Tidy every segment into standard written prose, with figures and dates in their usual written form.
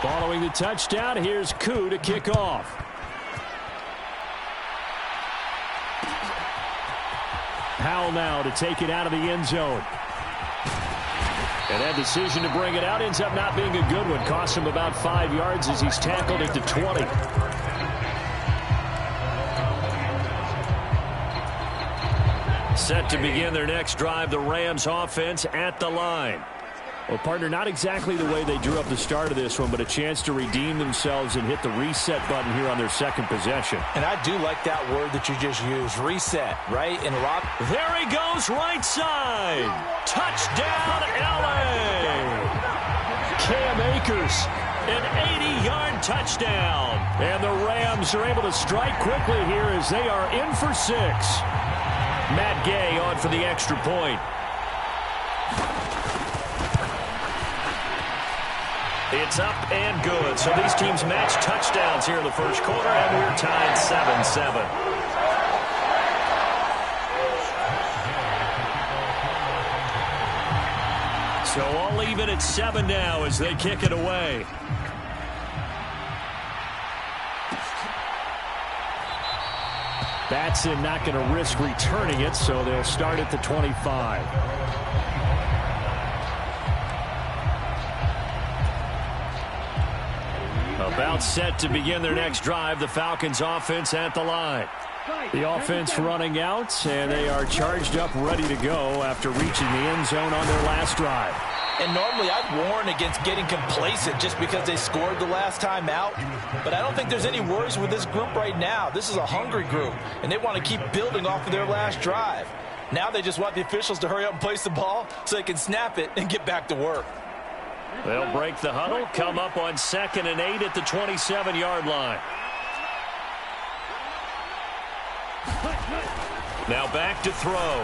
Following the touchdown, here's Koo to kick off. Howell now to take it out of the end zone. And that decision to bring it out ends up not being a good one. Costs him about 5 yards as he's tackled at the 20. Set to begin their next drive, the Rams offense at the line. Well, partner, not exactly the way they drew up the start of this one, but a chance to redeem themselves and hit the reset button here on their second possession. And I do like that word that you just used, reset, right? And Rob, there he goes, right side. Touchdown, LA. Cam Akers, an 80-yard touchdown. And the Rams are able to strike quickly here as they are in for 6. Matt Gay on for the extra point. It's up and good. So these teams match touchdowns here in the first quarter, and we're tied 7-7. So all even at 7 now as they kick it away. Batson not going to risk returning it, so they'll start at the 25. About set to begin their next drive, the Falcons offense at the line. The offense running out, and they are charged up, ready to go after reaching the end zone on their last drive. And normally I'd warn against getting complacent just because they scored the last time out. But I don't think there's any worries with this group right now. This is a hungry group, and they want to keep building off of their last drive. Now they just want the officials to hurry up and place the ball so they can snap it and get back to work. They'll break the huddle, come up on 2nd and 8 at the 27-yard line. Now back to throw.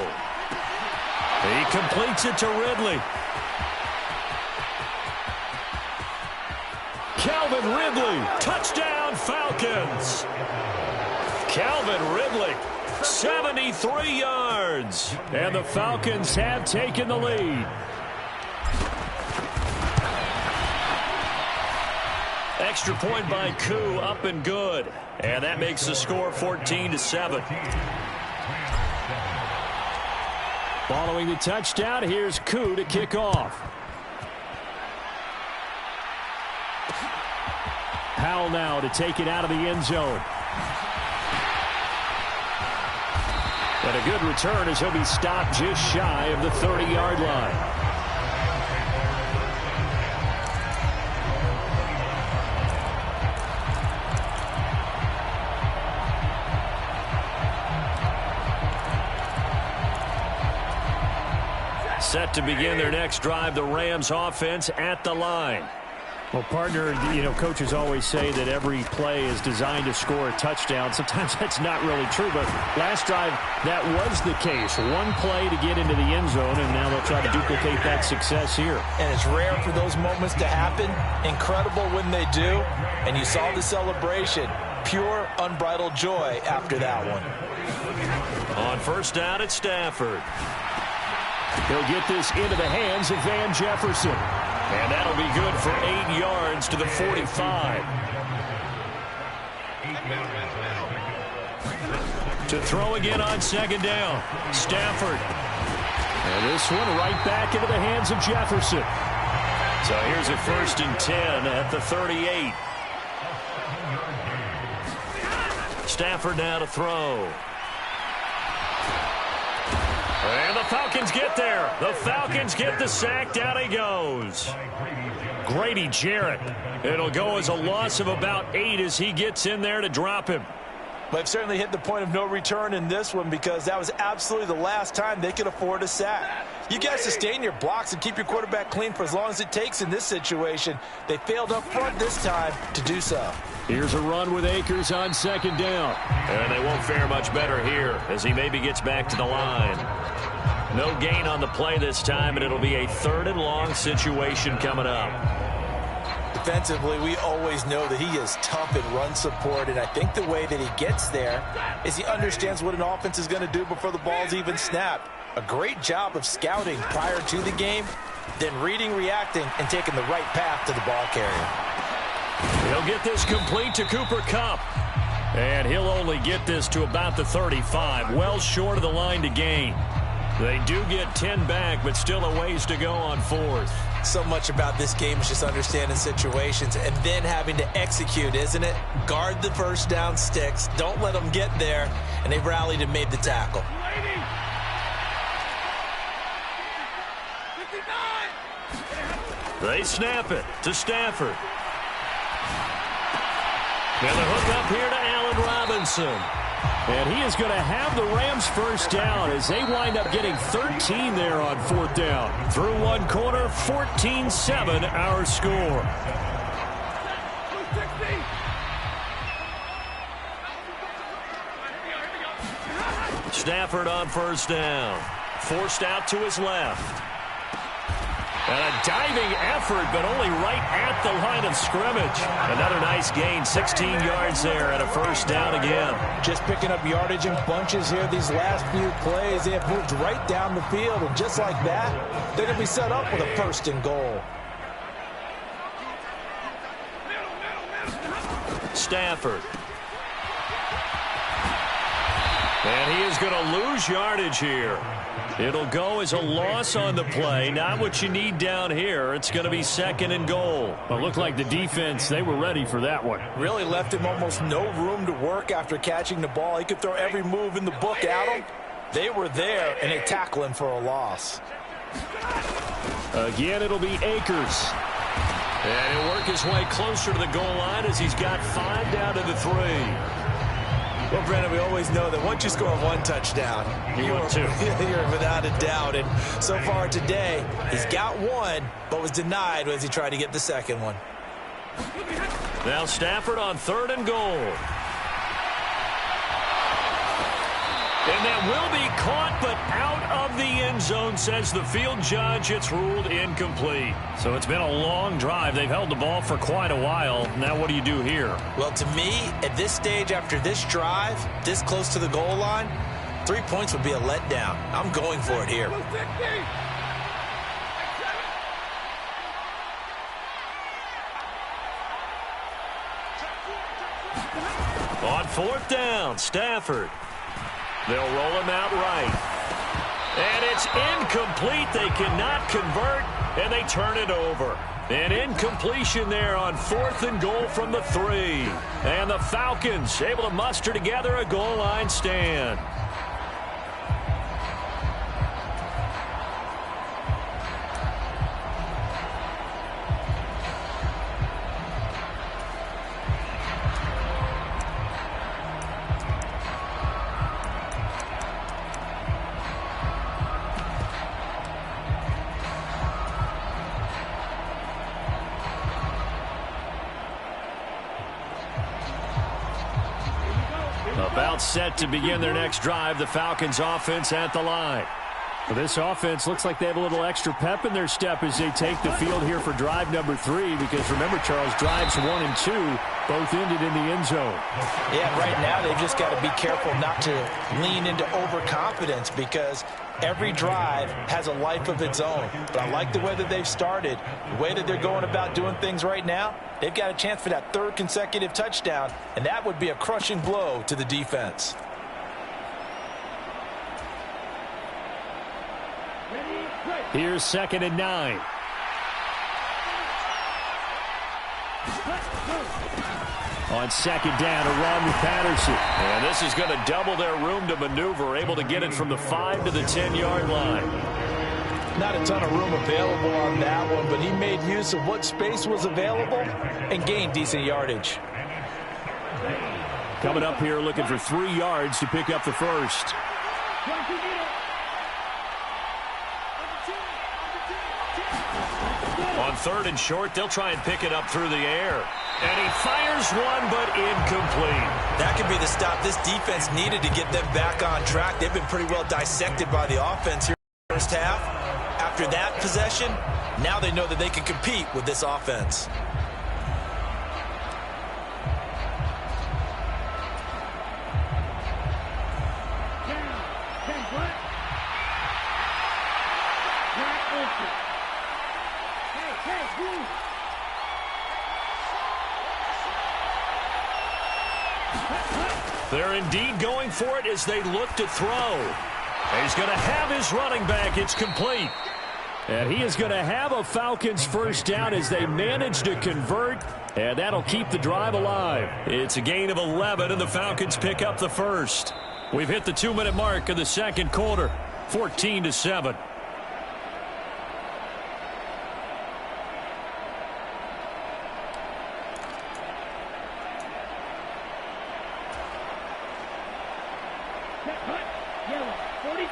He completes it to Ridley. Calvin Ridley, touchdown Falcons. Calvin Ridley, 73 yards. And the Falcons have taken the lead. Extra point by Koo, up and good. And that makes the score 14-7. Following the touchdown, here's Koo to kick off. Howell now to take it out of the end zone. And a good return as he'll be stopped just shy of the 30-yard line. Set to begin their next drive, the Rams offense at the line. Well, partner, coaches always say that every play is designed to score a touchdown. Sometimes that's not really true, but last drive, that was the case. One play to get into the end zone, and now they'll try to duplicate that success here. And it's rare for those moments to happen. Incredible when they do. And you saw the celebration. Pure, unbridled joy after that one. On first down, it's Stafford. He'll get this into the hands of Van Jefferson. And that'll be good for 8 yards to the 45. To throw again on second down. Stafford. And this one right back into the hands of Jefferson. So here's a 1st and 10 at the 38. Stafford now to throw. And the Falcons get there. The Falcons get the sack. Down he goes. Grady Jarrett. It'll go as a loss of about 8 as he gets in there to drop him. They've certainly hit the point of no return in this one because that was absolutely the last time they could afford a sack. You guys sustain your blocks and keep your quarterback clean for as long as it takes in this situation. They failed up front this time to do so. Here's a run with Akers on second down. And they won't fare much better here as he maybe gets back to the line. No gain on the play this time, and it'll be a 3rd and long situation coming up. Defensively, we always know that he is tough in run support, and I think the way that he gets there is he understands what an offense is going to do before the ball's even snapped. A great job of scouting prior to the game, then reading, reacting, and taking the right path to the ball carrier. He'll get this complete to Cooper Kupp. And he'll only get this to about the 35, well short of the line to gain. They do get 10 back, but still a ways to go on fourth. So much about this game is just understanding situations and then having to execute, isn't it? Guard the first down sticks. Don't let them get there. And they rallied and made the tackle. They snap it to Stafford. And the hook up here to Allen Robinson. And he is going to have the Rams first down as they wind up getting 13 there on fourth down. Through one quarter, 14-7 our score. Stafford on first down. Forced out to his left. And a diving effort, but only right at the line of scrimmage. Another nice gain, 16 yards there and a first down again. Just picking up yardage in bunches here these last few plays. They have moved right down the field, and just like that, they're going to be set up with a first and goal. Stafford. And he is going to lose yardage here. It'll go as a loss on the play. Not what you need down here. It's going to be second and goal. Well, it looked like the defense, they were ready for that one. Really left him almost no room to work after catching the ball. He could throw every move in the book at him. They were there, and they tackle him for a loss. Again, it'll be Akers. And he'll work his way closer to the goal line as he's got 5 down to the 3. Well, Brandon, we always know that once you score one touchdown, you're without a doubt. And so far today, he's got one, but was denied as he tried to get the second one. Now Stafford on third and goal. And that will be caught, but out of the end zone, says the field judge. It's ruled incomplete. So it's been a long drive. They've held the ball for quite a while. Now what do you do here? Well, to me, at this stage, after this drive, this close to the goal line, 3 points would be a letdown. I'm going for it here. On fourth down, Stafford. They'll roll him out right. And it's incomplete. They cannot convert, and they turn it over. An incompletion there on fourth and goal from the 3. And the Falcons able to muster together a goal line stand. About set to begin their next drive, the Falcons offense at the line. Well, this offense looks like they have a little extra pep in their step as they take the field here for drive number 3, because remember, Charles, drives 1 and 2 both ended in the end zone. Yeah, right now they've just got to be careful not to lean into overconfidence, because every drive has a life of its own. But I like the way that they've started, the way that they're going about doing things right now. They've got a chance for that 3rd consecutive touchdown, and that would be a crushing blow to the defense. Here's 2nd and 9. On 2nd down, a run with Patterson. And this is going to double their room to maneuver, able to get it from the 5 to the 10-yard line. Not a ton of room available on that one, but he made use of what space was available and gained decent yardage. Coming up here looking for 3 yards to pick up the first. On 3rd and short, they'll try and pick it up through the air. And he fires one, but incomplete. That could be the stop this defense needed to get them back on track. They've been pretty well dissected by the offense here in the first half. After that possession, now they know that they can compete with this offense. They're indeed going for it as they look to throw. He's going to have his running back. It's complete. And he is going to have a Falcons first down as they manage to convert, and that'll keep the drive alive. It's a gain of 11, and the Falcons pick up the first. We've hit the 2-minute mark of the second quarter, 14-7. Yellow, 43.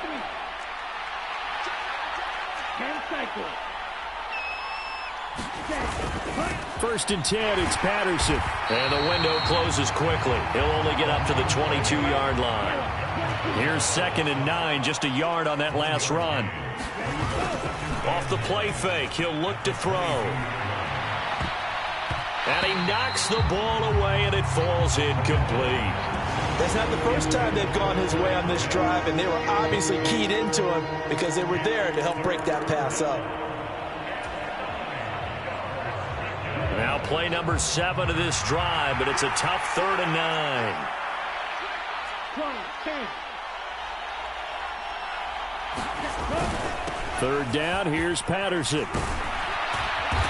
10 cycle. First and 10, it's Patterson. And the window closes quickly. He'll only get up to the 22-yard line. Here's 2nd and 9, just a yard on that last run. Off the play fake, he'll look to throw. And he knocks the ball away, and it falls incomplete. That's not the first time they've gone his way on this drive, and they were obviously keyed into him because they were there to help break that pass up. Now play number 7 of this drive, but it's a tough 3rd and 9. Third down, here's Patterson.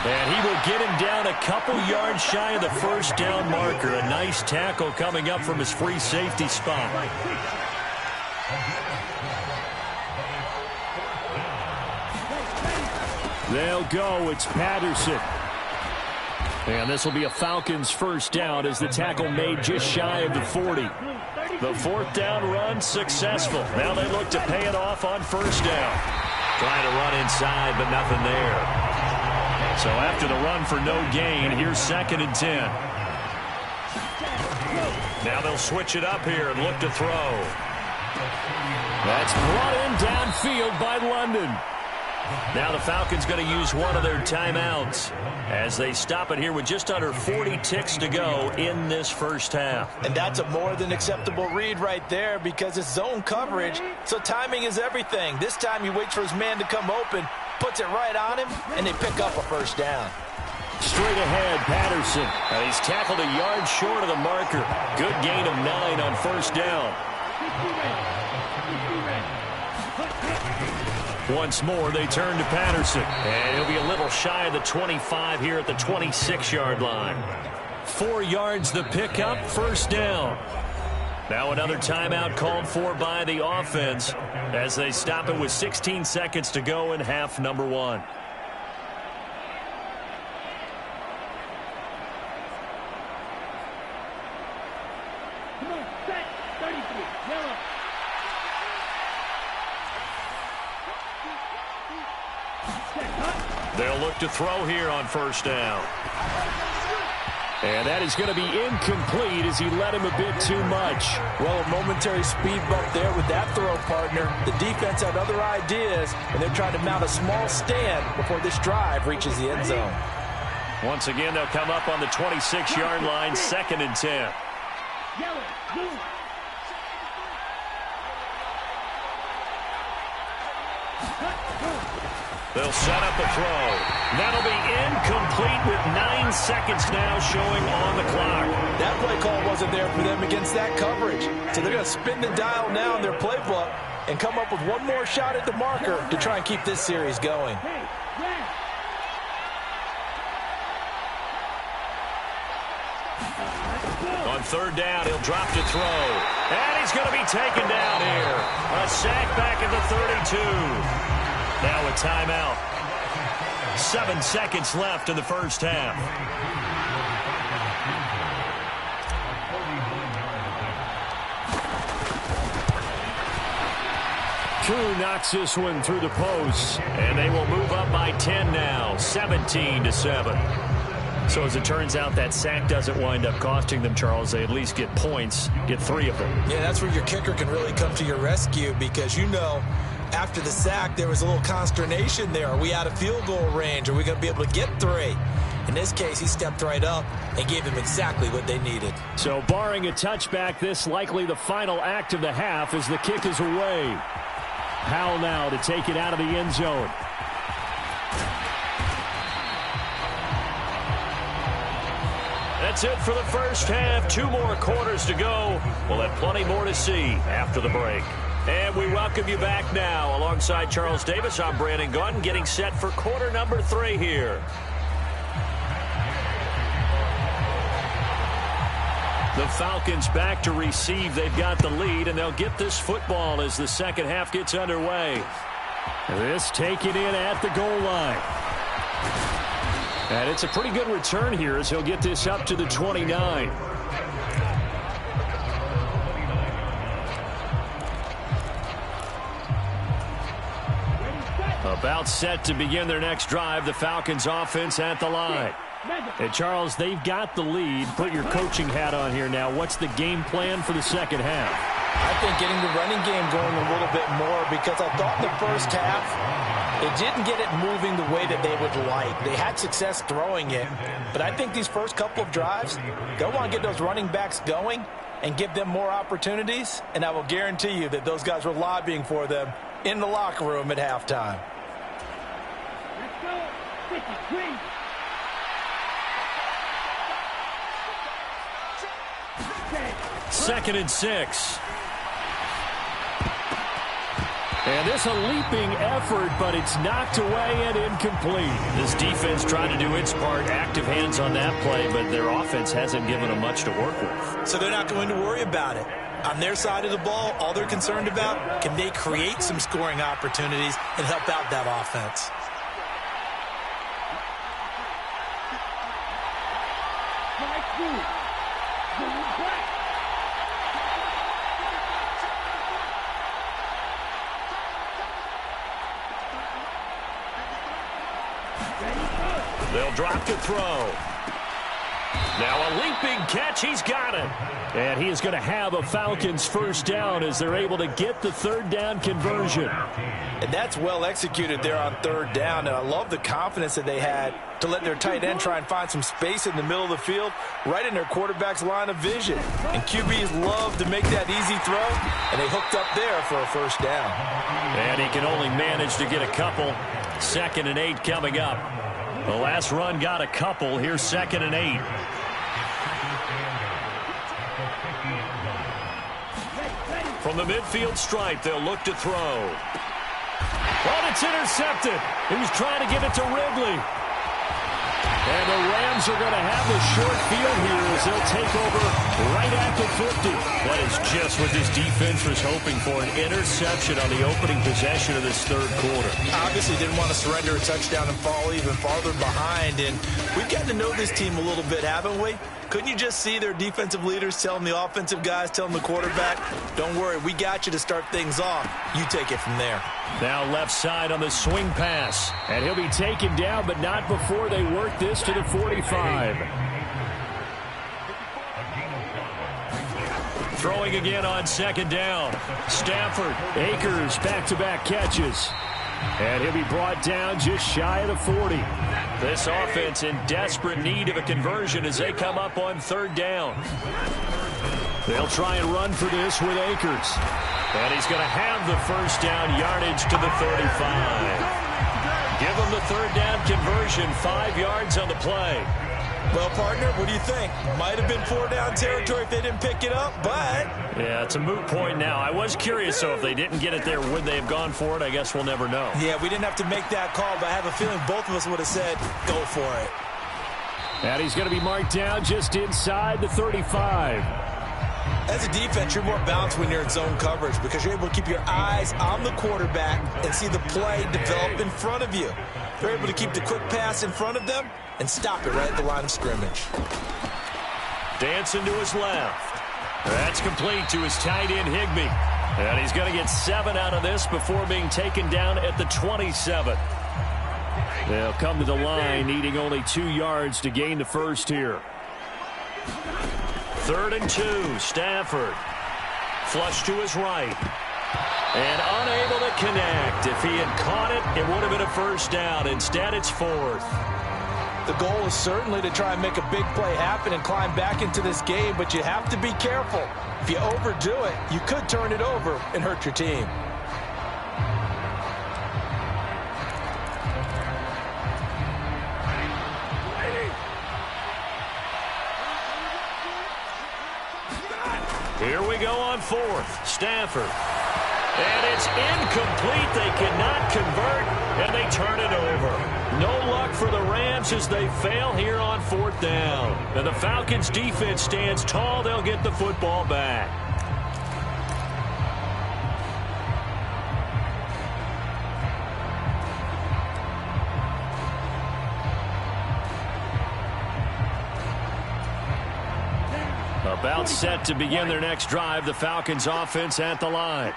And he will get him down a couple yards shy of the first down marker. A nice tackle coming up from his free safety spot. They'll go. It's Patterson. And this will be a Falcons first down as the tackle made just shy of the 40. The 4th down run successful. Now they look to pay it off on first down. Trying to run inside, but nothing there. So after the run for no gain, here's 2nd and 10. Now they'll switch it up here and look to throw. That's brought in downfield by London. Now the Falcons going to use one of their timeouts as they stop it here with just under 40 ticks to go in this first half. And that's a more than acceptable read right there because it's zone coverage, so timing is everything. This time he waits for his man to come open, puts it right on him, and they pick up a first down. Straight ahead, Patterson. And he's tackled a yard short of the marker. Good gain of 9 on first down. Once more, they turn to Patterson. And he'll be a little shy of the 25 here at the 26-yard line. 4 yards the pickup, first down. Now another timeout called for by the offense as they stop it with 16 seconds to go in half number 1. Come on, set. 33. Yellow. They'll look to throw here on first down. And that is going to be incomplete as he led him a bit too much. Well, a momentary speed bump there with that throw, partner. The defense had other ideas, and they're trying to mount a small stand before this drive reaches the end zone. Once again, they'll come up on the 26-yard line, 2nd and 10. Yellow. Blue. They'll set up a throw. That'll be incomplete with 9 seconds now showing on the clock. That play call wasn't there for them against that coverage. So they're going to spin the dial now in their playbook and come up with one more shot at the marker to try and keep this series going. On third down, he'll drop to throw. And he's going to be taken down here. A sack back at the 32. Now a timeout. 7 seconds left in the first half. True knocks this one through the post. And they will move up by 10 now, 17-7. So as it turns out, that sack doesn't wind up costing them, Charles. They at least get points, get 3 of them. Yeah, that's where your kicker can really come to your rescue because, you know, after the sack, there was a little consternation there. Are we out of field goal range? Are we going to be able to get 3? In this case, he stepped right up and gave them exactly what they needed. So barring a touchback, this likely the final act of the half as the kick is away. Howell now to take it out of the end zone. That's it for the first half. 2 more quarters to go. We'll have plenty more to see after the break. And we welcome you back now. Alongside Charles Davis, I'm Brandon Gaudin, getting set for quarter number 3 here. The Falcons back to receive. They've got the lead, and they'll get this football as the second half gets underway. This taken in at the goal line. And it's a pretty good return here as he'll get this up to the 29. About set to begin their next drive. The Falcons offense at the line. And Charles, they've got the lead. Put your coaching hat on here now. What's the game plan for the second half? I think getting the running game going a little bit more, because I thought in the first half it didn't get it moving the way that they would like. They had success throwing it, but I think these first couple of drives, they'll want to get those running backs going and give them more opportunities, and I will guarantee you that those guys were lobbying for them in the locker room at halftime. Let's go. 53. Second and 6. And this a leaping effort, but it's knocked away and incomplete. This defense tried to do its part, active hands on that play, but their offense hasn't given them much to work with. So they're not going to worry about it. On their side of the ball, all they're concerned about, can they create some scoring opportunities and help out that offense? They'll drop to throw. Now a leaping catch. He's got it. And he is going to have a Falcons first down as they're able to get the third down conversion. And that's well executed there on third down. And I love the confidence that they had to let their tight end try and find some space in the middle of the field, right in their quarterback's line of vision. And QBs love to make that easy throw, and they hooked up there for a first down. And he can only manage to get a couple. 2nd and 8 coming up. The last run got a couple. Here's 2nd and 8. From the midfield stripe, they'll look to throw. Oh, it's intercepted. He was trying to give it to Ridley. And the Rams are going to have the short field here as they'll take over right at the 50. That is just what this defense was hoping for, an interception on the opening possession of this third quarter. Obviously didn't want to surrender a touchdown and fall even farther behind. And we've gotten to know this team a little bit, haven't we? Couldn't you just see their defensive leaders telling the offensive guys, telling the quarterback, don't worry, we got you to start things off. You take it from there. Now left side on the swing pass. And he'll be taken down, but not before they work this to the 45. Throwing again on 2nd down. Stafford, Akers, back-to-back catches. And he'll be brought down just shy of the 40. This offense in desperate need of a conversion as they come up on 3rd down. They'll try and run for this with Akers. And he's going to have the first down yardage to the 35. Give him the 3rd down conversion, 5 yards on the play. Well, partner, what do you think? Might have been 4-down territory if they didn't pick it up, but... Yeah, it's a moot point now. I was curious, so if they didn't get it there, would they have gone for it? I guess we'll never know. Yeah, we didn't have to make that call, but I have a feeling both of us would have said, go for it. And he's going to be marked down just inside the 35. As a defense, you're more balanced when you're in zone coverage because you're able to keep your eyes on the quarterback and see the play develop in front of you. You're able to keep the quick pass in front of them and stop it right at the line of scrimmage. Dancing to his left. That's complete to his tight end, Higbee. And he's going to get 7 out of this before being taken down at the 27. They'll come to the line, needing only 2 yards to gain the first here. 3rd and 2, Stafford. Flush to his right. And unable to connect. If he had caught it, it would have been a first down. Instead, it's 4th. The goal is certainly to try and make a big play happen and climb back into this game, but you have to be careful. If you overdo it, you could turn it over and hurt your team. Here we go on fourth. Stafford. And it's incomplete. They cannot convert, and they turn it over. No luck for the Rams as they fail here on fourth down. And the Falcons' defense stands tall. They'll get the football back. About set to begin their next drive, the Falcons offense at the line.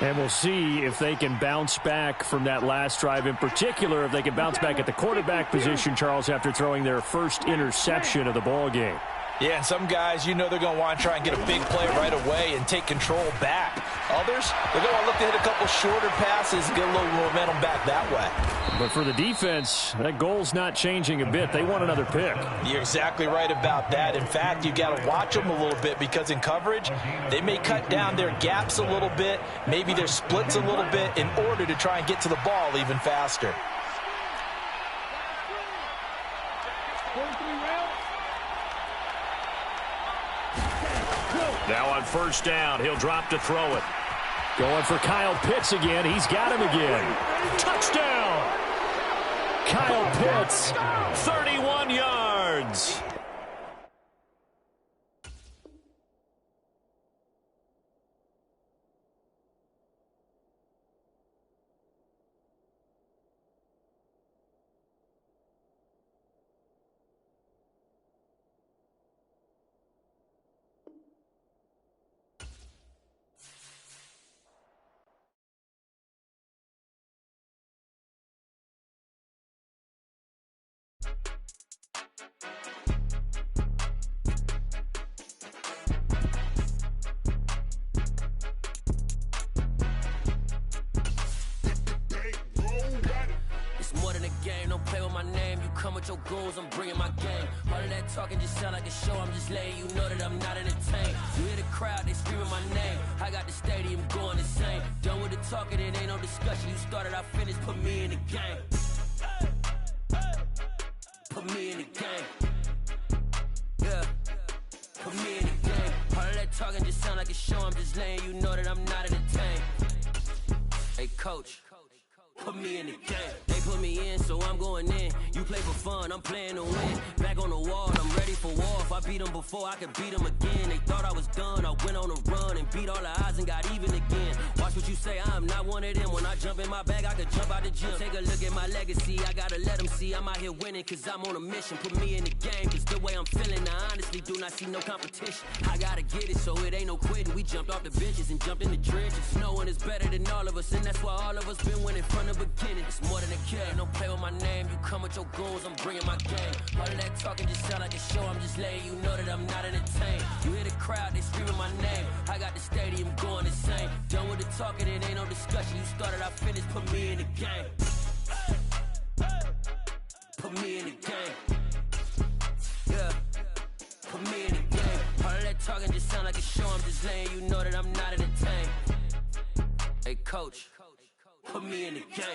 And we'll see if they can bounce back from that last drive, in particular if they can bounce back at the quarterback position, Charles, after throwing their first interception of the ball game. Yeah, and some guys, you know they're going to want to try and get a big play right away and take control back. Others, they're going to look to hit a couple shorter passes and get a little momentum back that way. But for the defense, that goal's not changing a bit. They want another pick. You're exactly right about that. In fact, you got to watch them a little bit because in coverage, they may cut down their gaps a little bit, maybe their splits a little bit in order to try and get to the ball even faster. Now on first down, he'll drop to throw it. Going for Kyle Pitts again. He's got him again. Touchdown! Kyle Pitts. 31 yards. Your goals, I'm bringing my game. All of that talking just sound like a show. I'm just letting you know that I'm not entertained. You hear the crowd, they screaming my name. I got the stadium going insane. Done with the talking, it ain't no discussion. You started, I finished, put me in the game. Put me in the game. Yeah, put me in the game. All of that talking just sound like a show. I'm just letting you know that I'm not entertained. Hey, coach. Put me in the game. They put me in, so I'm going in. You play for fun, I'm playing to win. Back on the wall, I'm ready for war. If I beat them before, I could beat them again. They thought I was done, I went on a run and beat all the odds and got even again. Watch what you say, I'm not one of them. When I jump in my bag, I could jump out the gym. Take a look at my legacy, I gotta let them see I'm out here winning, cause I'm on a mission. Put me in the game, cause the way I'm feeling, I honestly do not see no competition. I gotta get it, so it ain't no quitting. We jumped off the benches and jumped in the trenches. No one is better than all of us, and that's why all of us been winning from the beginning. It's more than a game, don't play with my name. You come with your goons, I'm bringing my game. All of that talking just sound like a show. I'm just letting you know that I'm not entertained. You hear the crowd, they screaming my name. I got the stadium going insane. Done with the talking, it ain't no discussion. You started, I finished, put me in the game. Put me in the game. Yeah, put me in the game. All of that talking just sound like a show. I'm just letting you know that I'm not entertained. Hey, coach, put me in the game.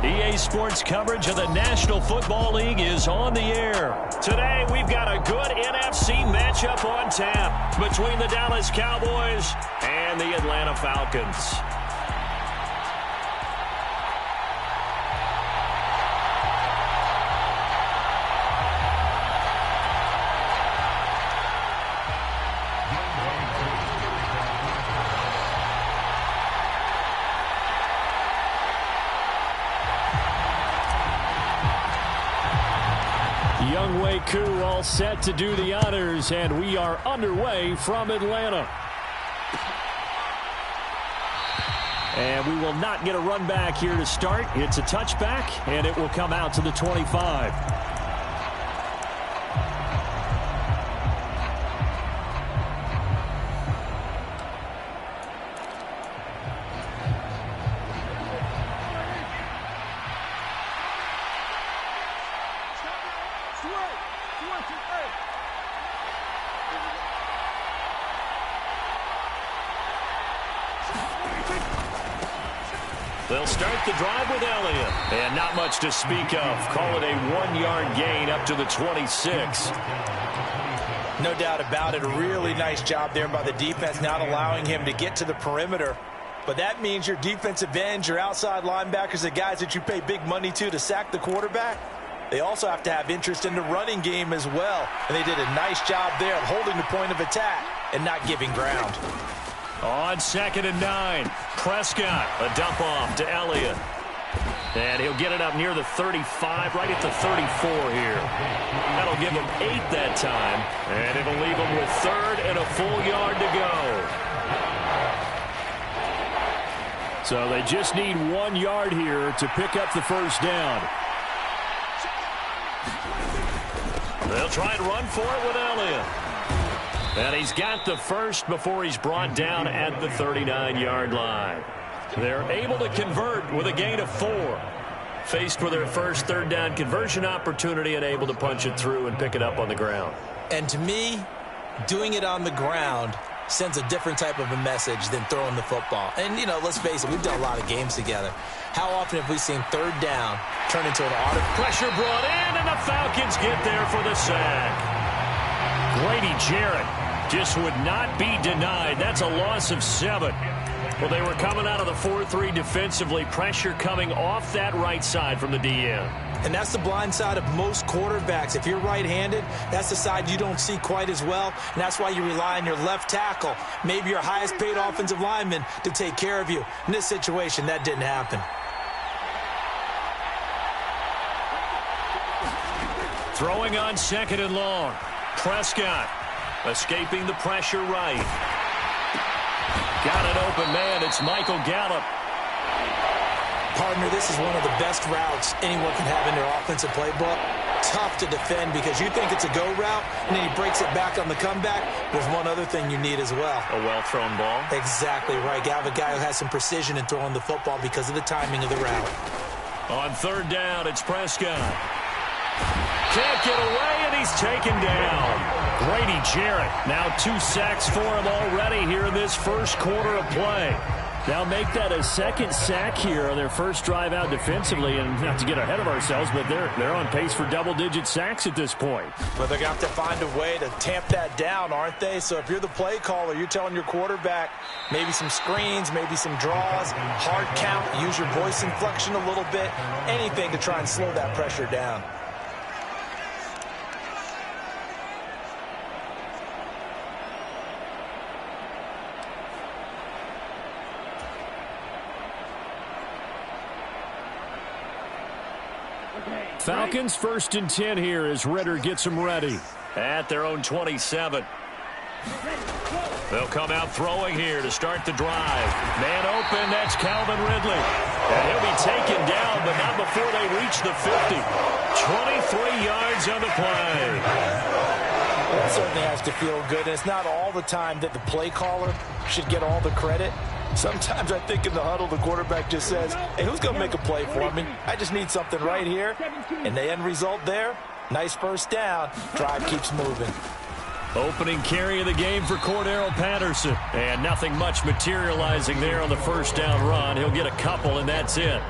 EA Sports coverage of the National Football League is on the air. Today, we've got a good NFC matchup on tap between the Dallas Cowboys and the Atlanta Falcons. Younghoe Koo all set to do the honors, and we are underway from Atlanta. And we will not get a run back here to start. It's a touchback, and it will come out to the 25. They'll start the drive with Elliott. And not much to speak of. Call it a 1-yard gain up to the 26. No doubt about it. A really nice job there by the defense, not allowing him to get to the perimeter. But that means your defensive ends, your outside linebackers, the guys that you pay big money to sack the quarterback, they also have to have interest in the running game as well. And they did a nice job there of holding the point of attack and not giving ground. On 2nd and 9, Prescott, a dump off to Elliott. And he'll get it up near the 35, right at the 34 here. That'll give him 8 that time. And it'll leave him with 3rd and a full yard to go. So they just need 1 yard here to pick up the first down. They'll try and run for it with Elliott. And he's got the first before he's brought down at the 39-yard line. They're able to convert with a gain of 4. Faced with their first 3rd down conversion opportunity and able to punch it through and pick it up on the ground. And to me, doing it on the ground sends a different type of a message than throwing the football. And, you know, let's face it, we've done a lot of games together. How often have we seen 3rd down turn into an auto? Pressure brought in, and the Falcons get there for the sack. Grady Jarrett just would not be denied. That's a loss of 7. Well, they were coming out of the 4-3 defensively. Pressure coming off that right side from the DN. And that's the blind side of most quarterbacks. If you're right-handed, that's the side you don't see quite as well. And that's why you rely on your left tackle, maybe your highest-paid offensive lineman, to take care of you. In this situation, that didn't happen. Throwing on 2nd and long. Prescott escaping the pressure right. Got an open man. It's Michael Gallup. Partner, this is one of the best routes anyone can have in their offensive playbook. Tough to defend because you think it's a go route, and then he breaks it back on the comeback. There's one other thing you need as well. A well-thrown ball. Exactly right. You have a guy who has some precision in throwing the football because of the timing of the route. On 3rd down, it's Prescott. Can't get away, and he's taken down. Grady Jarrett, now 2 sacks for him already here in this first quarter of play. Now make that a 2nd sack here on their first drive out defensively, and not to get ahead of ourselves, but they're on pace for double-digit sacks at this point. But they're going to have to find a way to tamp that down, aren't they? So if you're the play caller, you're telling your quarterback maybe some screens, maybe some draws, hard count, use your voice inflection a little bit, anything to try and slow that pressure down. Falcons 1st and 10 here as Ridder gets them ready. At their own 27. They'll come out throwing here to start the drive. Man open, that's Calvin Ridley. And he'll be taken down, but not before they reach the 50. 23 yards on the play. That certainly has to feel good. And it's not all the time that the play caller should get all the credit. Sometimes I think in the huddle, the quarterback just says, hey, who's going to make a play for me? I just need something right here. And the end result there, nice first down. Drive keeps moving. Opening carry of the game for Cordero Patterson. And nothing much materializing there on the first down run. He'll get a couple, and that's it.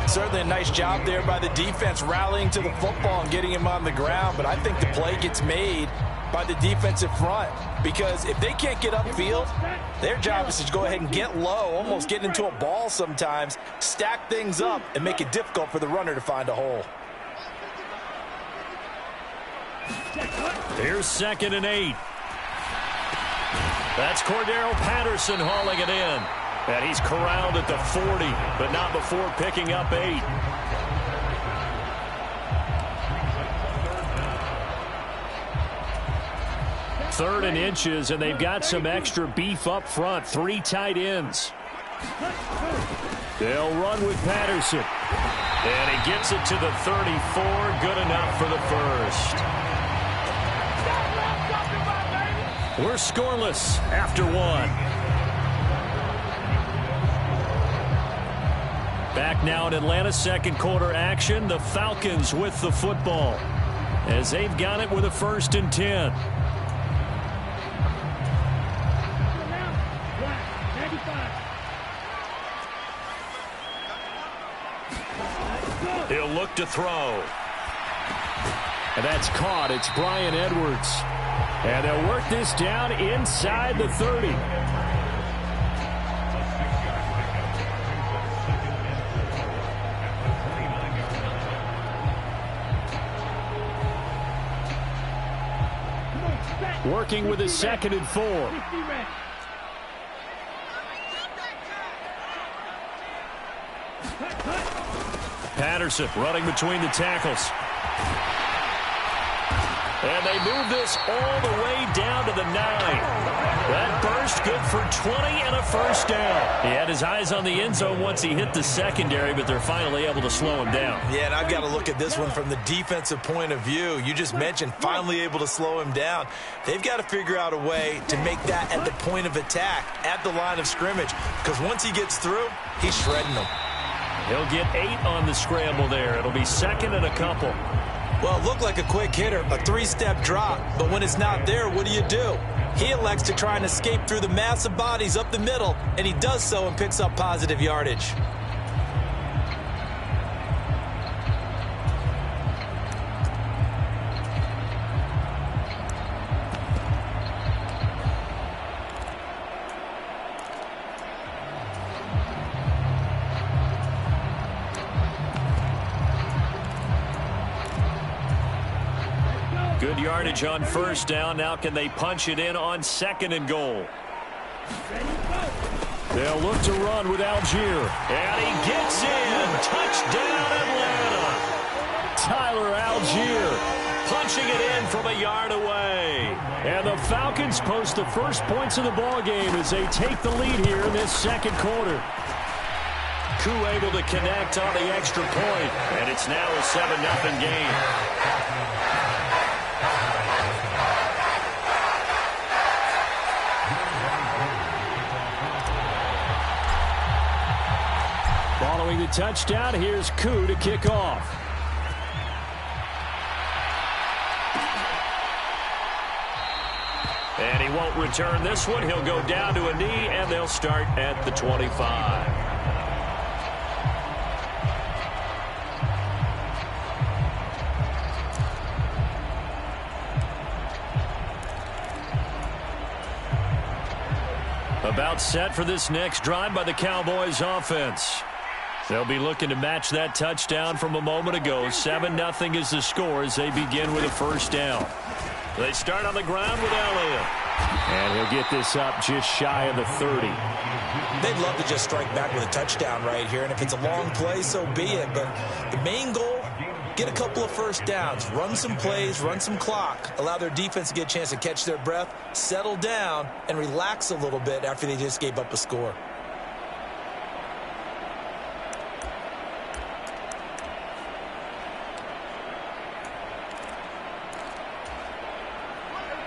Certainly a nice job there by the defense rallying to the football and getting him on the ground. But I think the play gets made by the defensive front, because if they can't get upfield, their job is to go ahead and get low, almost get into a ball sometimes, stack things up, and make it difficult for the runner to find a hole. Here's 2nd and 8. That's Cordero Patterson hauling it in. And he's corralled at the 40, but not before picking up 8. Third and inches, and they've got some extra beef up front. 3 tight ends. They'll run with Patterson. And he gets it to the 34. Good enough for the first. We're scoreless after 1. Back now in Atlanta, 2nd quarter action. The Falcons with the football as they've got it with a 1st and 10. He'll look to throw. And that's caught. It's Bryan Edwards. And they'll work this down inside the 30. Working with a 2nd and 4. Patterson running between the tackles. And they move this all the way down to the 9. That burst good for 20 and a first down. He had his eyes on the end zone once he hit the secondary, but they're finally able to slow him down. Yeah, and I've got to look at this one from the defensive point of view. You just mentioned finally able to slow him down. They've got to figure out a way to make that at the point of attack, at the line of scrimmage, because once he gets through, he's shredding them. He'll get 8 on the scramble there. It'll be 2nd and a couple. Well, it looked like a quick hitter, a 3-step drop, but when it's not there, what do? He elects to try and escape through the mass of bodies up the middle, and he does so and picks up positive yardage. Good yardage on first down. Now can they punch it in on 2nd and goal? They'll look to run with Algier. And he gets in. Touchdown, Atlanta. Tyler Algier punching it in from a yard away. And the Falcons post the first points of the ball game as they take the lead here in this 2nd quarter. Koo able to connect on the extra point, and it's now a 7-0 game. Following the touchdown, here's Koo to kick off. And he won't return this one. He'll go down to a knee, and they'll start at the 25. About set for this next drive by the Cowboys offense. They'll be looking to match that touchdown from a moment ago. 7-0 is the score as they begin with a first down. They start on the ground with Elliott. And he'll get this up just shy of the 30. They'd love to just strike back with a touchdown right here, and if it's a long play, so be it. But the main goal, get a couple of first downs, run some plays, run some clock, allow their defense to get a chance to catch their breath, settle down, and relax a little bit after they just gave up a score.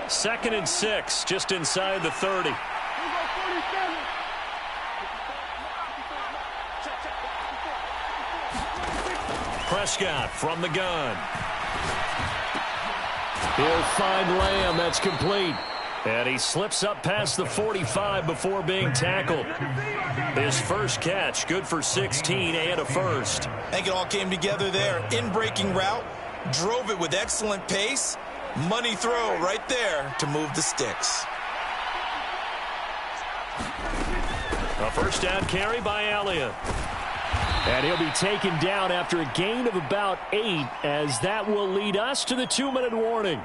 Second and 6, just inside the 30. Prescott from the gun. He'll find Lamb. That's complete. And he slips up past the 45 before being tackled. His first catch, good for 16 and a first. I think it all came together there. In-breaking route, drove it with excellent pace. Money throw right there to move the sticks. A first down carry by Elliott. And he'll be taken down after a gain of about 8, as that will lead us to the 2-minute warning.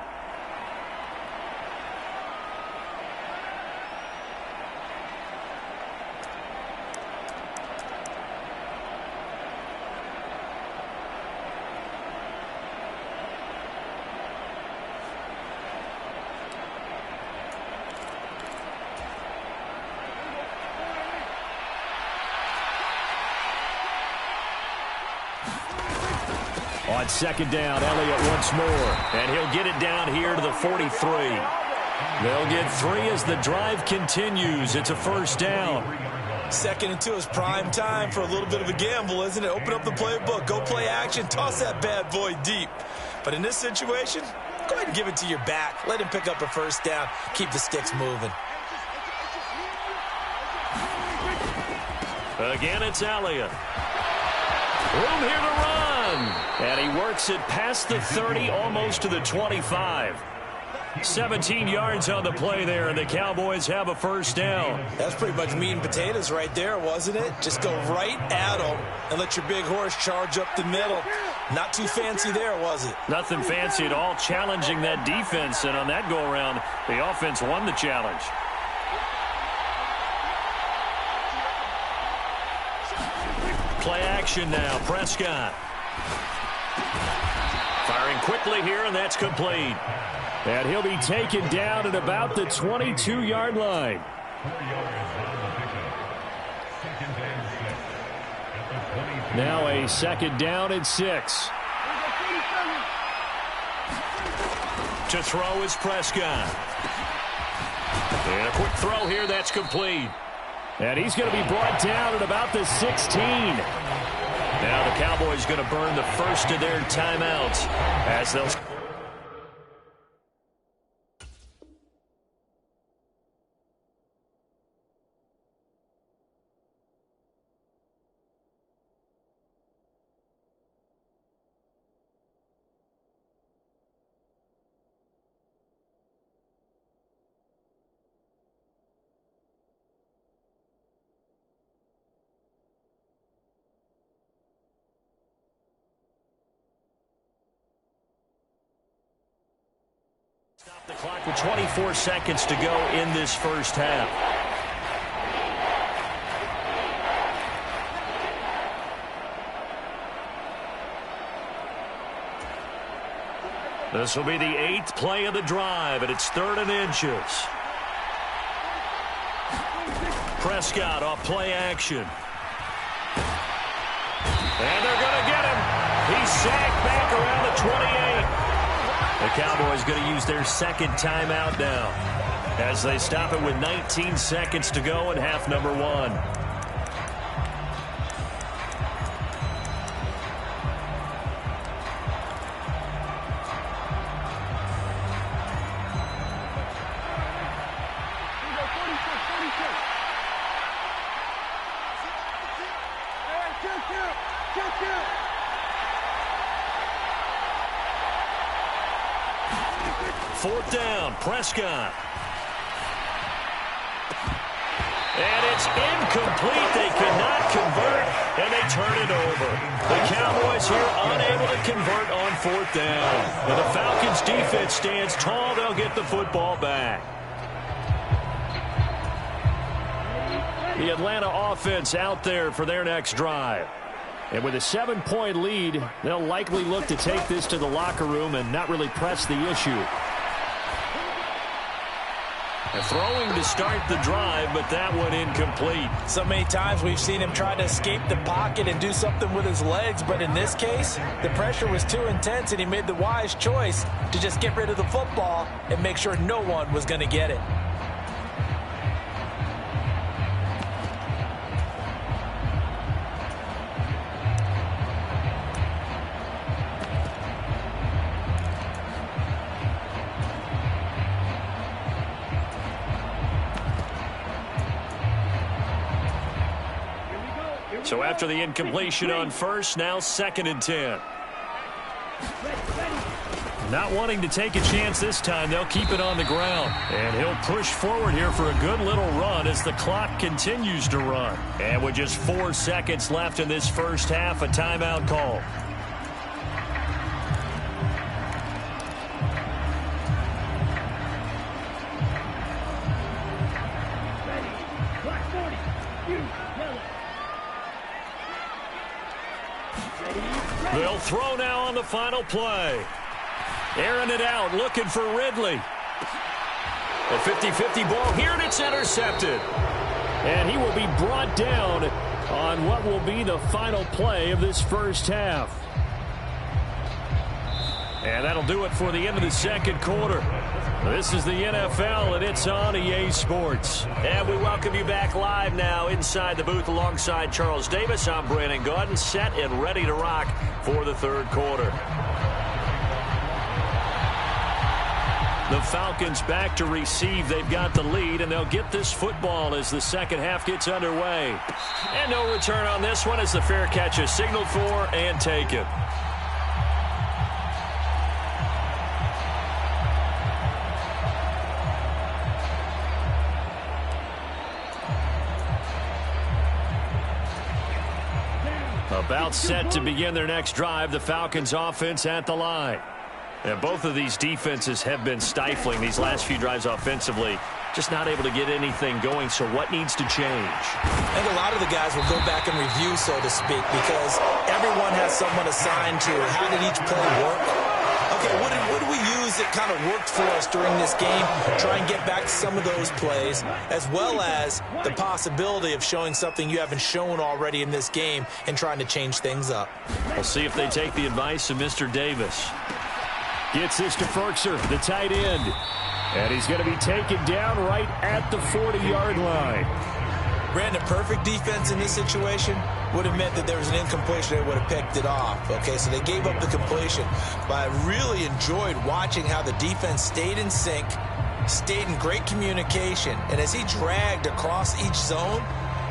On second down, Elliott once more. And he'll get it down here to the 43. They'll get 3 as the drive continues. It's a first down. 2nd and 2 is prime time for a little bit of a gamble, isn't it? Open up the playbook, go play action, toss that bad boy deep. But in this situation, go ahead and give it to your back. Let him pick up a first down. Keep the sticks moving. Again, it's Elliott. Room here to run. And he works it past the 30, almost to the 25. 17 yards on the play there, and the Cowboys have a first down. That's pretty much meat and potatoes right there, wasn't it? Just go right at them and let your big horse charge up the middle. Not too fancy there, was it? Nothing fancy at all, challenging that defense, and on that go-around, the offense won the challenge. Play action now, Prescott. Firing quickly here, and that's complete. And he'll be taken down at about the 22-yard line. Now a second down and 6. To throw is Prescott. And a quick throw here, that's complete. And he's going to be brought down at about the 16. Now the Cowboys going to burn the first of their timeouts as they'll... Stop the clock with 24 seconds to go in this first half. This will be the 8th play of the drive, and it's 3rd and inches. Prescott off play action. And they're going to get him. He's sacked back around the 28. The Cowboys going to use their second timeout now as they stop it with 19 seconds to go in half number 1. Fourth down, Prescott. And it's incomplete. They cannot convert, and they turn it over. The Cowboys here unable to convert on 4th down. When the Falcons defense stands tall, they'll get the football back. The Atlanta offense out there for their next drive. And with a 7-point lead, they'll likely look to take this to the locker room and not really press the issue. Throwing to start the drive, but that one incomplete. So many times we've seen him try to escape the pocket and do something with his legs, but in this case, the pressure was too intense, and he made the wise choice to just get rid of the football and make sure no one was going to get it. So after the incompletion on first, now 2nd and 10. Not wanting to take a chance this time, they'll keep it on the ground. And he'll push forward here for a good little run as the clock continues to run. And with just 4 seconds left in this first half, a timeout call. They'll throw now on the final play. Airing it out, looking for Ridley. A 50-50 ball here, and it's intercepted. And he will be brought down on what will be the final play of this first half. And that'll do it for the end of the second quarter. This is the NFL, and it's on EA Sports. And we welcome you back live now inside the booth alongside Charles Davis. I'm Brandon Gaudin, set and ready to rock for the third quarter. The Falcons back to receive. They've got the lead, and they'll get this football as the second half gets underway. And no return on this one as the fair catch is signaled for and taken. About set to begin their next drive, the Falcons offense at the line. And both of these defenses have been stifling these last few drives offensively. Just not able to get anything going, so what needs to change? I think a lot of the guys will go back and review, so to speak, because everyone has someone assigned to how did each play work. Okay, what did we use that kind of worked for us during this game? Try and get back to some of those plays, as well as the possibility of showing something you haven't shown already in this game and trying to change things up. We'll see if they take the advice of Mr. Davis. Gets this to Firkser, the tight end. And he's going to be taken down right at the 40-yard line. Brandon, perfect defense in this situation would have meant that there was an incompletion. They would have picked it off. Okay, so they gave up the completion. But I really enjoyed watching how the defense stayed in sync, stayed in great communication. And as he dragged across each zone,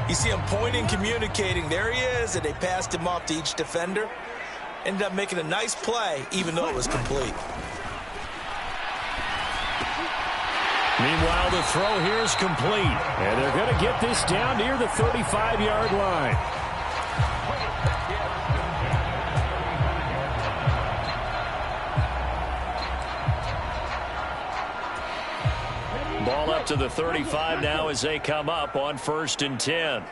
you see him pointing, communicating. There he is, and they passed him off to each defender. Ended up making a nice play, even though it was complete. Meanwhile, the throw here is complete. And they're going to get this down near the 35-yard line. Ball up to the 35 now as they come up on 1st and 10.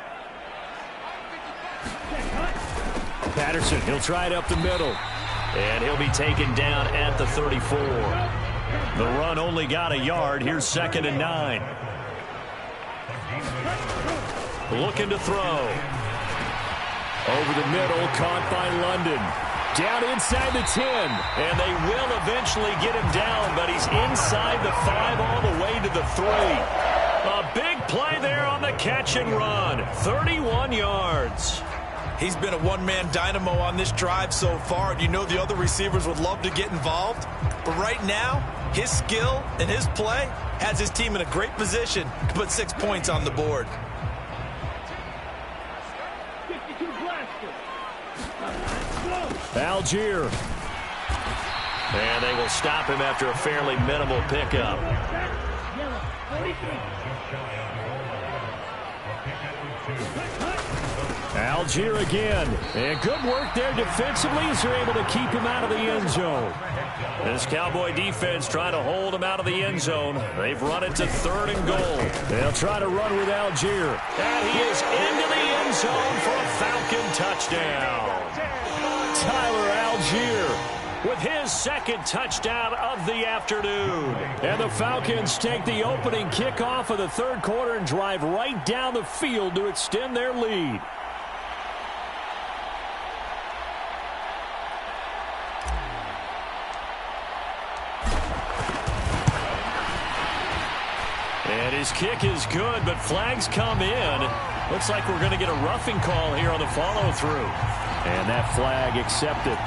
Patterson, he'll try it up the middle. And he'll be taken down at the 34. The run only got a yard. Here's 2nd and 9. Looking to throw. Over the middle, caught by London. Down inside the 10. And they will eventually get him down, but he's inside the 5 all the way to the 3. A big play there on the catch and run. 31 yards. He's been a one-man dynamo on this drive so far, and you know the other receivers would love to get involved. But right now, his skill and his play has his team in a great position to put 6 points on the board. Algier. And they will stop him after a fairly minimal pickup. Algier again. And good work there defensively as they're able to keep him out of the end zone. This Cowboy defense trying to hold him out of the end zone. They've run it to 3rd and goal. They'll try to run with Algier. And he is into the end zone for a Falcon touchdown. Tyler Algier with his 2nd touchdown of the afternoon. And the Falcons take the opening kickoff of the 3rd quarter and drive right down the field to extend their lead. And his kick is good, but flags come in. Looks like we're going to get a roughing call here on the follow-through. And that flag accepted.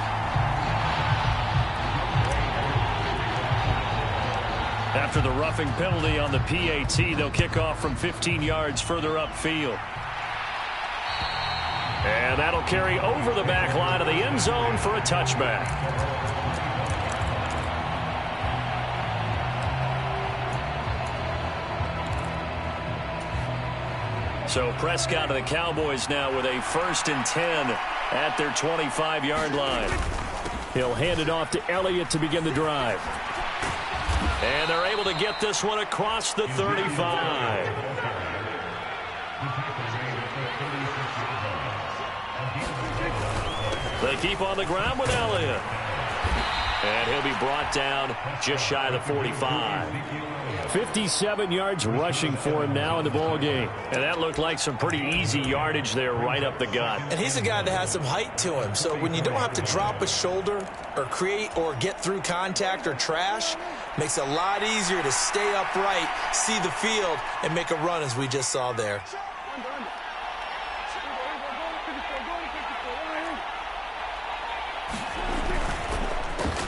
After the roughing penalty on the PAT, they'll kick off from 15 yards further upfield. And that'll carry over the back line of the end zone for a touchback. So Prescott of the Cowboys now with a 1st and 10 at their 25-yard line. He'll hand it off to Elliott to begin the drive. And they're able to get this one across the 35. They keep on the ground with Elliott. And he'll be brought down just shy of the 45. 57 yards rushing for him now in the ball game. And that looked like some pretty easy yardage there right up the gut. And he's a guy that has some height to him. So when you don't have to drop a shoulder or create or get through contact or trash, makes it a lot easier to stay upright, see the field, and make a run as we just saw there.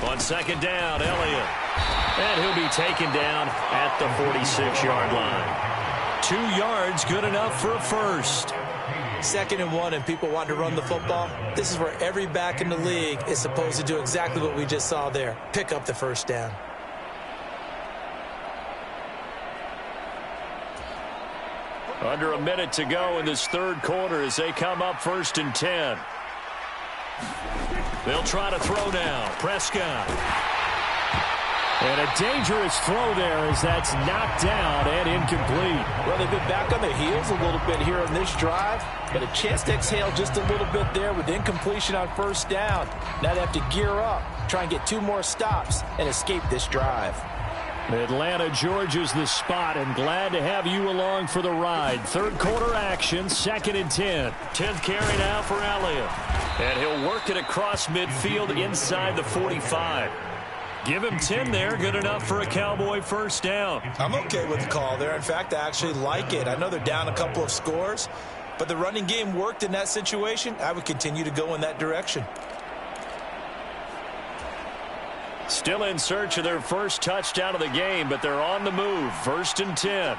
On 2nd down, Elliott. And he'll be taken down at the 46-yard line. 2 yards, good enough for a first. 2nd and 1, and people want to run the football. This is where every back in the league is supposed to do exactly what we just saw there. Pick up the first down. Under a minute to go in this 3rd quarter as they come up 1st and 10. They'll try to throw now. Prescott. And a dangerous throw there as that's knocked down and incomplete. Well, they've been back on their heels a little bit here on this drive, but a chance to exhale just a little bit there with incompletion on first down. Now they have to gear up, try and get 2 more stops, and escape this drive. Atlanta, Georgia's the spot, and glad to have you along for the ride. Third quarter action, 2nd and 10. 10th carry now for Elliott. And he'll work it across midfield inside the 45. Give him 10 there. Good enough for a Cowboy first down. I'm okay with the call there. In fact, I actually like it. I know they're down a couple of scores, but the running game worked in that situation. I would continue to go in that direction. Still in search of their first touchdown of the game, but they're on the move. 1st and 10.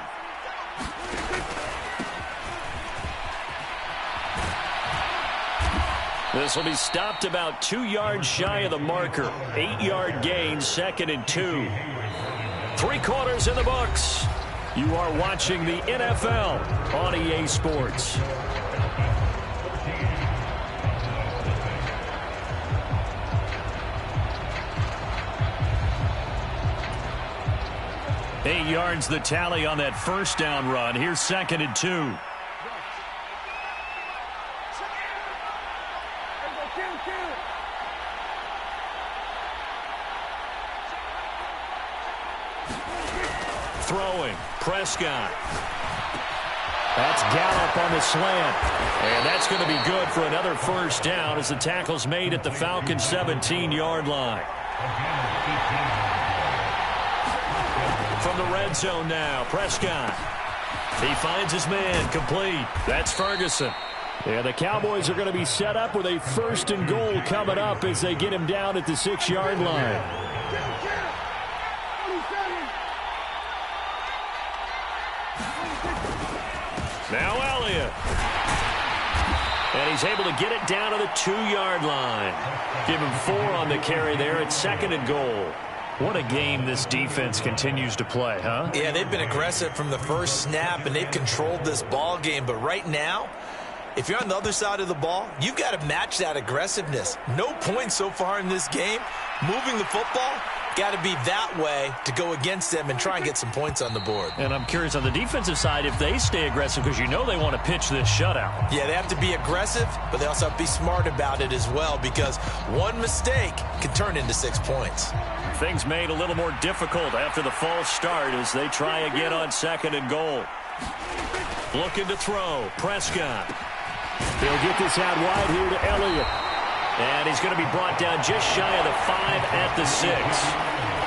This will be stopped about 2 yards shy of the marker. 8-yard gain, 2nd and 2. 3 quarters in the books. You are watching the NFL on EA Sports. Eight yards the tally on that first down run. Here's 2nd and 2. Throwing, Prescott. That's Gallup on the slant. And that's going to be good for another first down as the tackle's made at the Falcons' 17-yard line. From the red zone now, Prescott. He finds his man, complete. That's Ferguson. Yeah, the Cowboys are going to be set up with a 1st and goal coming up as they get him down at the 6-yard line. Now Elliott. And he's able to get it down to the 2-yard line. Give him 4 on the carry there at 2nd and goal. What a game this defense continues to play, huh? Yeah, they've been aggressive from the first snap, and they've controlled this ball game. But right now, if you're on the other side of the ball, you've got to match that aggressiveness. No points so far in this game. Moving the football, got to be that way to go against them and try and get some points on the board. And I'm curious on the defensive side if they stay aggressive, because you know they want to pitch this shutout. Yeah, they have to be aggressive, but they also have to be smart about it as well, because one mistake can turn into 6 points. Things made a little more difficult after the false start as they try again on 2nd and goal. Looking to throw, Prescott. They'll get this out wide here to Elliott. And he's going to be brought down just shy of the 5 at the 6.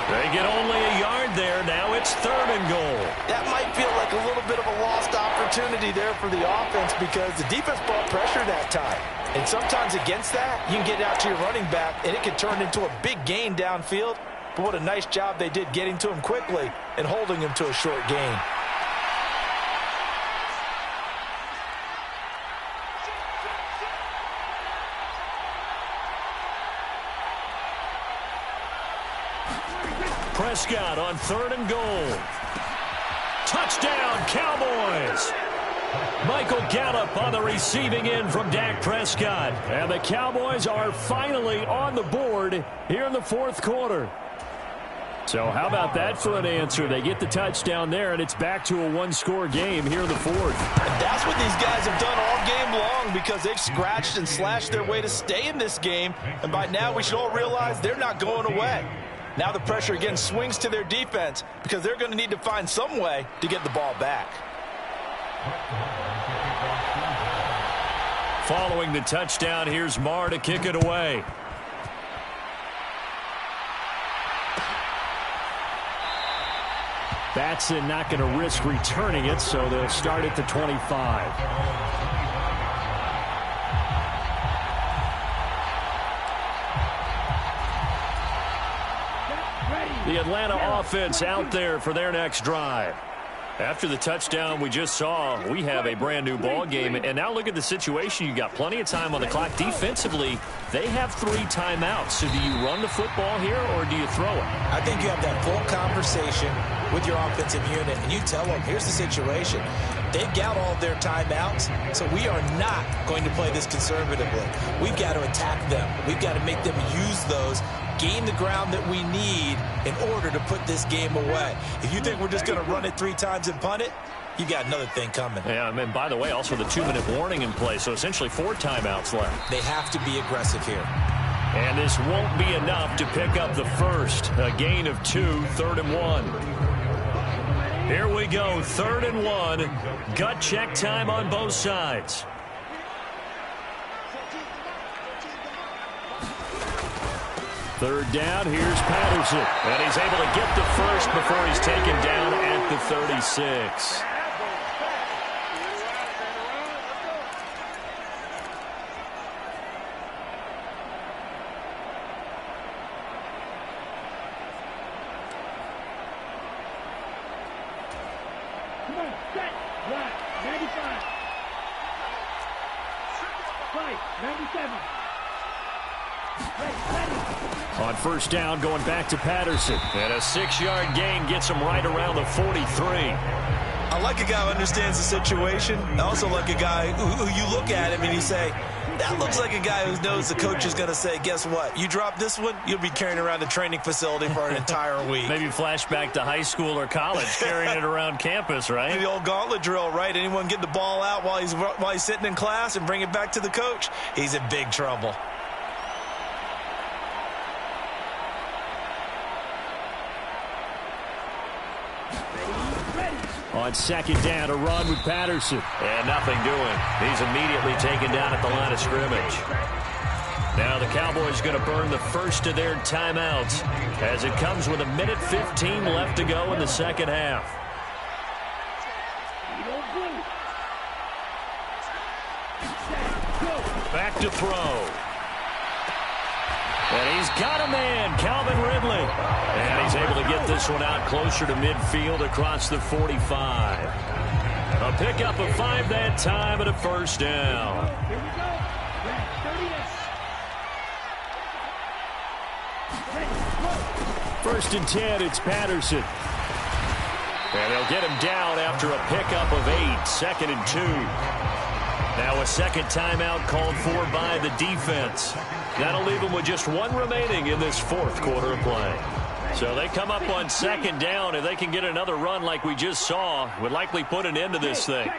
They get only a yard there. Now it's 3rd and goal. That might feel like a little bit of a lost opportunity there for the offense because the defense brought pressure that time. And sometimes against that, you can get out to your running back, and it can turn into a big gain downfield. But what a nice job they did getting to him quickly and holding him to a short gain. Prescott on 3rd and goal. Touchdown, Cowboys. Michael Gallup on the receiving end from Dak Prescott. And the Cowboys are finally on the board here in the 4th quarter. So how about that for an answer? They get the touchdown there, and it's back to a 1-score game here in the 4th. And that's what these guys have done all game long because they've scratched and slashed their way to stay in this game. And by now we should all realize they're not going away. Now the pressure again swings to their defense because they're going to need to find some way to get the ball back. Following the touchdown, here's Marr to kick it away. Batson not going to risk returning it, so they'll start at the 25. The Atlanta offense out there for their next drive. After the touchdown we just saw, we have a brand new ball game. And now look at the situation. You got plenty of time on the clock. Defensively, they have 3 timeouts. So do you run the football here or do you throw it? I think you have that full conversation with your offensive unit, and you tell them, here's the situation. They've got all of their timeouts, so we are not going to play this conservatively. We've got to attack them. We've got to make them use those, gain the ground that we need in order to put this game away. If you think we're just going to run it 3 times and punt it, you got another thing coming. Yeah, and by the way, also the 2-minute warning in play, so essentially 4 timeouts left. They have to be aggressive here. And this won't be enough to pick up the first. A gain of 2, 3rd and 1. Here we go, 3rd and 1. Gut check time on both sides. Third down, here's Patterson. And he's able to get the first before he's taken down at the 36. Come on, set, right, 95. Right, 97. Ready. On first down, going back to Patterson. And a 6-yard gain gets him right around the 43. I like a guy who understands the situation. I also like a guy who you look at him and you say, that looks like a guy who knows the coach is going to say, guess what? You drop this one, you'll be carrying around the training facility for an entire week. Maybe flashback to high school or college, carrying it around campus, right? The old gauntlet drill, right? Anyone get the ball out while he's sitting in class and bring it back to the coach? He's in big trouble. On second down, a run with Patterson. And nothing doing. He's immediately taken down at the line of scrimmage. Now the Cowboys going to burn the first of their timeouts as it comes with 1:15 left to go in the second half. Back to throw. And he's got a man, Calvin Ridley. And he's able to get this one out closer to midfield across the 45. A pickup of 5 that time and a first down. First and 10, it's Patterson. And they'll get him down after a pickup of 8, 2nd and 2. Now a second timeout called for by the defense. That'll leave them with just 1 remaining in this 4th quarter of play. So they come up on second down. If they can get another run like we just saw, would likely put an end to this thing.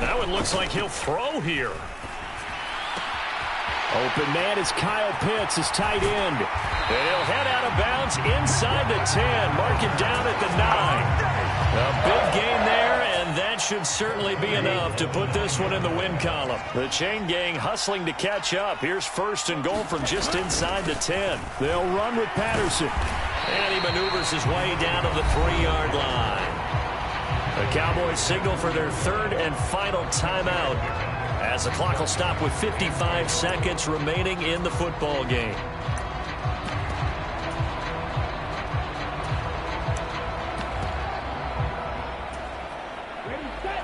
That one looks like he'll throw here. Open man is Kyle Pitts, his tight end. And he'll head out of bounds inside the 10. Mark it down at the 9. A big gain there, and that should certainly be enough to put this one in the win column. The chain gang hustling to catch up. Here's first and goal from just inside the 10. They'll run with Patterson. And he maneuvers his way down to the 3-yard line. The Cowboys signal for their 3rd and final timeout as the clock will stop with 55 seconds remaining in the football game.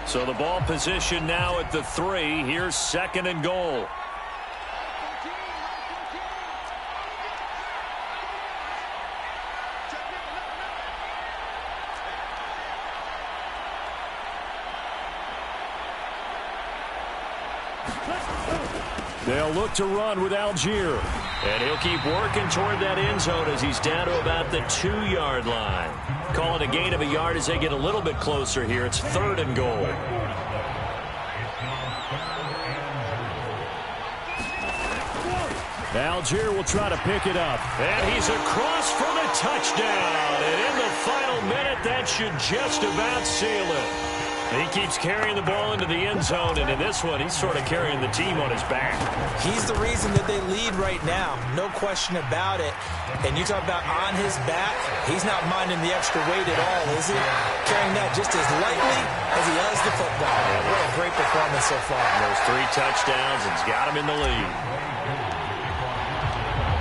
So the ball position now at the 3. Here's 2nd and goal. They'll look to run with Algier. And he'll keep working toward that end zone as he's down to about the 2-yard line. Call it a gain of a yard as they get a little bit closer here. It's 3rd and goal. Algier will try to pick it up. And he's across for the touchdown. And in the final minute, that should just about seal it. He keeps carrying the ball into the end zone, and in this one, he's sort of carrying the team on his back. He's the reason that they lead right now, no question about it. And you talk about on his back, he's not minding the extra weight at all, is he? Carrying that just as lightly as he does the football. What a great performance so far. Those 3 touchdowns, it's got him in the lead.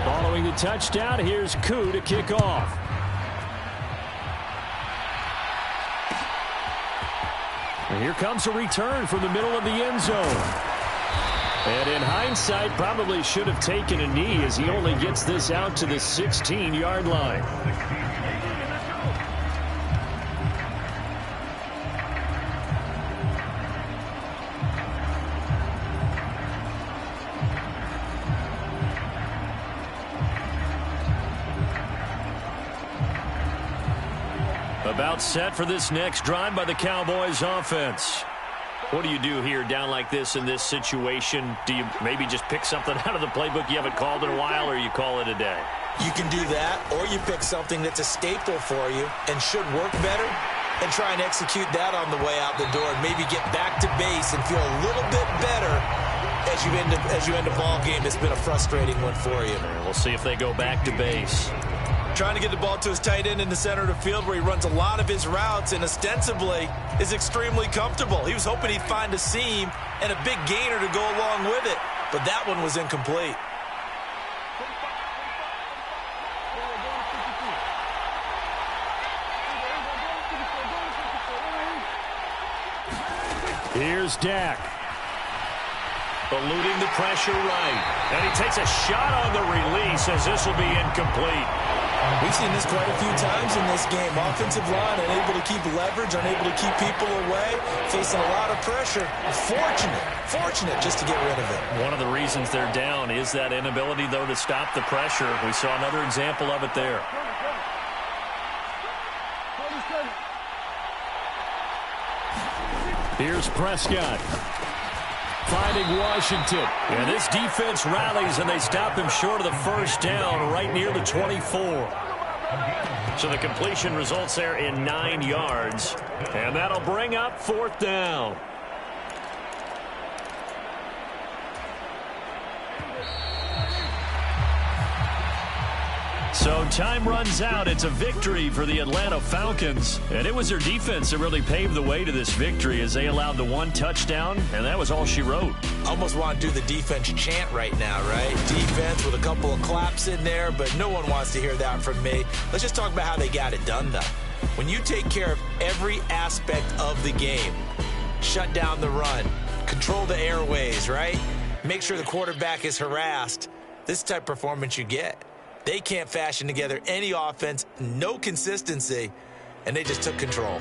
Following the touchdown, here's Koo to kick off. And here comes a return from the middle of the end zone. And in hindsight, probably should have taken a knee as he only gets this out to the 16-yard line. About set for this next drive by the Cowboys offense. What do you do here down like this in this situation? Do you maybe just pick something out of the playbook you haven't called in a while, or you call it a day? You can do that, or you pick something that's a staple for you and should work better and try and execute that on the way out the door and maybe get back to base and feel a little bit better as you end a ball game that's been a frustrating one for you. And we'll see if they go back to base. Trying to get the ball to his tight end in the center of the field where he runs a lot of his routes and ostensibly is extremely comfortable. He was hoping he'd find a seam and a big gainer to go along with it, but that one was incomplete. Here's Dak. Eluding the pressure right. And he takes a shot on the release as this will be incomplete. We've seen this quite a few times in this game. Offensive line unable to keep leverage, unable to keep people away, facing a lot of pressure. Fortunate just to get rid of it. One of the reasons they're down is that inability, though, to stop the pressure. We saw another example of it there. Here's Prescott. Finding Washington. And this defense rallies, and they stop him short of the first down right near the 24. So the completion results there in 9 yards. And that'll bring up 4th down. So time runs out. It's a victory for the Atlanta Falcons. And it was their defense that really paved the way to this victory as they allowed the 1 touchdown, and that was all she wrote. Almost want to do the defense chant right now, right? Defense with a couple of claps in there, but no one wants to hear that from me. Let's just talk about how they got it done, though. When you take care of every aspect of the game, shut down the run, control the airways, right? Make sure the quarterback is harassed. This type of performance you get. They can't fashion together any offense, no consistency, and they just took control.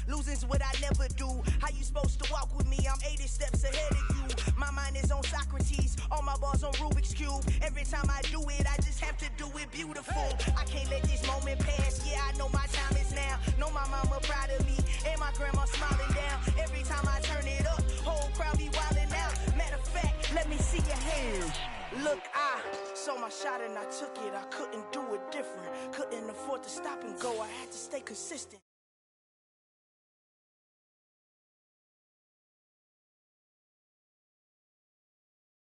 Losing's what I never do. How you supposed to walk with me? I'm 80 steps ahead of you. My mind is on Socrates, all my bars on Rubik's Cube. Every time I do it, I just have to do it beautiful. I can't let this moment pass. Yeah, I know my time is now. Know my mama proud of me, and my grandma smiling down. Every time I turn it up, whole crowd be wilding out. Matter of fact, let me see your hands. Look, I saw my shot and I took it. I couldn't do it different. Couldn't afford to stop and go. I had to stay consistent.